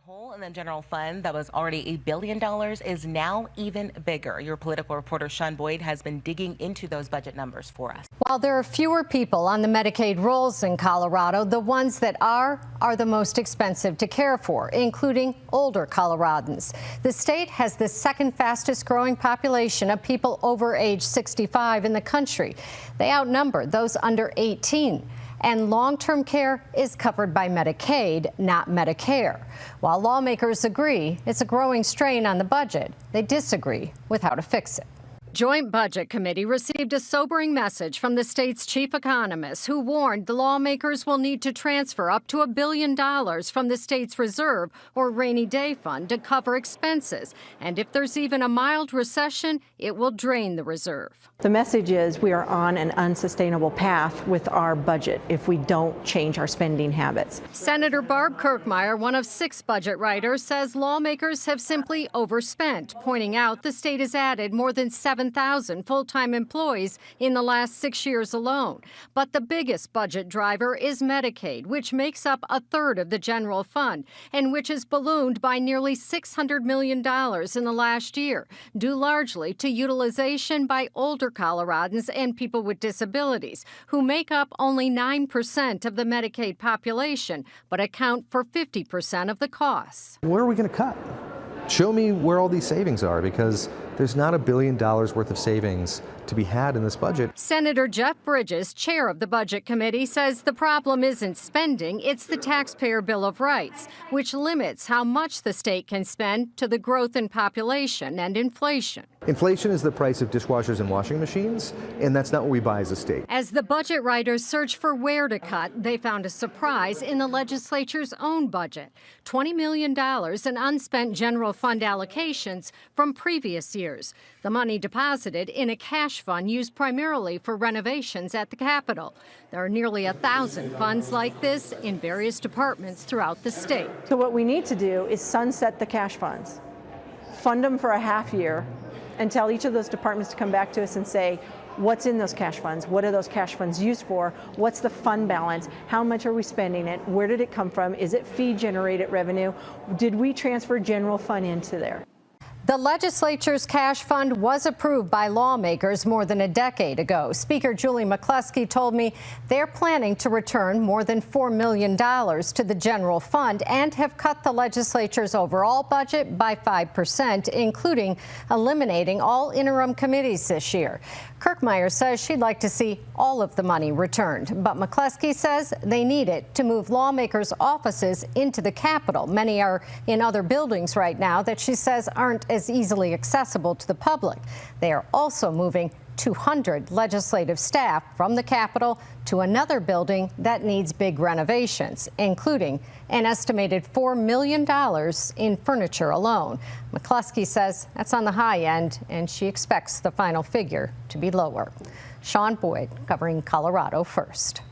hole in the general fund that was already $1 billion is now even bigger. Your political reporter Sean Boyd has been digging into those budget numbers for us. While there are fewer people on the Medicaid rolls in Colorado, the ones that are the most expensive to care for, including older Coloradans. The state has the second fastest growing population of people over age 65 in the country. They outnumber those under 18. And long-term care is covered by Medicaid, not Medicare. While lawmakers agree it's a growing strain on the budget, they disagree with how to fix it. Joint Budget Committee received a sobering message from the state's chief economist, who warned the lawmakers will need to transfer up to $1 billion from the state's reserve or rainy day fund to cover expenses. And if there's even a mild recession, it will drain the reserve. The message is we are on an unsustainable path with our budget if we don't change our spending habits. Senator Barb Kirkmeyer, one of 6 budget writers, says lawmakers have simply overspent, pointing out the state has added more than 7,000 full-time employees in the last 6 years alone. But the biggest budget driver is Medicaid, which makes up a third of the general fund and which has ballooned by nearly $600 million in the last year, due largely to utilization by older Coloradans and people with disabilities, who make up only 9% of the Medicaid population, but account for 50% of the costs. Where are we going to cut? Show me where all these savings are, because there's not $1 billion worth of savings to be had in this budget. Senator Jeff Bridges, chair of the Budget Committee, says the problem isn't spending, it's the Taxpayer Bill of Rights, which limits how much the state can spend to the growth in population and inflation. Inflation is the price of dishwashers and washing machines, and that's not what we buy as a state. As the budget writers search for where to cut, they found a surprise in the legislature's own budget: $20 million in unspent general fund allocations from previous years. The money deposited in a cash fund used primarily for renovations at the Capitol. There are nearly 1,000 funds like this in various departments throughout the state. So what we need to do is sunset the cash funds, fund them for a half year, and tell each of those departments to come back to us and say, what's in those cash funds? What are those cash funds used for? What's the fund balance? How much are we spending it? Where did it come from? Is it fee-generated revenue? Did we transfer general fund into there? The legislature's cash fund was approved by lawmakers more than a decade ago. Speaker Julie McCluskey told me they're planning to return more than $4 million to the general fund and have cut the legislature's overall budget by 5%, including eliminating all interim committees this year. Kirkmeyer says she'd like to see all of the money returned, but McCluskey says they need it to move lawmakers' offices into the Capitol. Many are in other buildings right now that she says aren't as easily accessible to the public. They are also moving 200 legislative staff from the Capitol to another building that needs big renovations, including an estimated $4 million in furniture alone. McCluskey says that's on the high end, and she expects the final figure to be lower. Sean Boyd, covering Colorado First.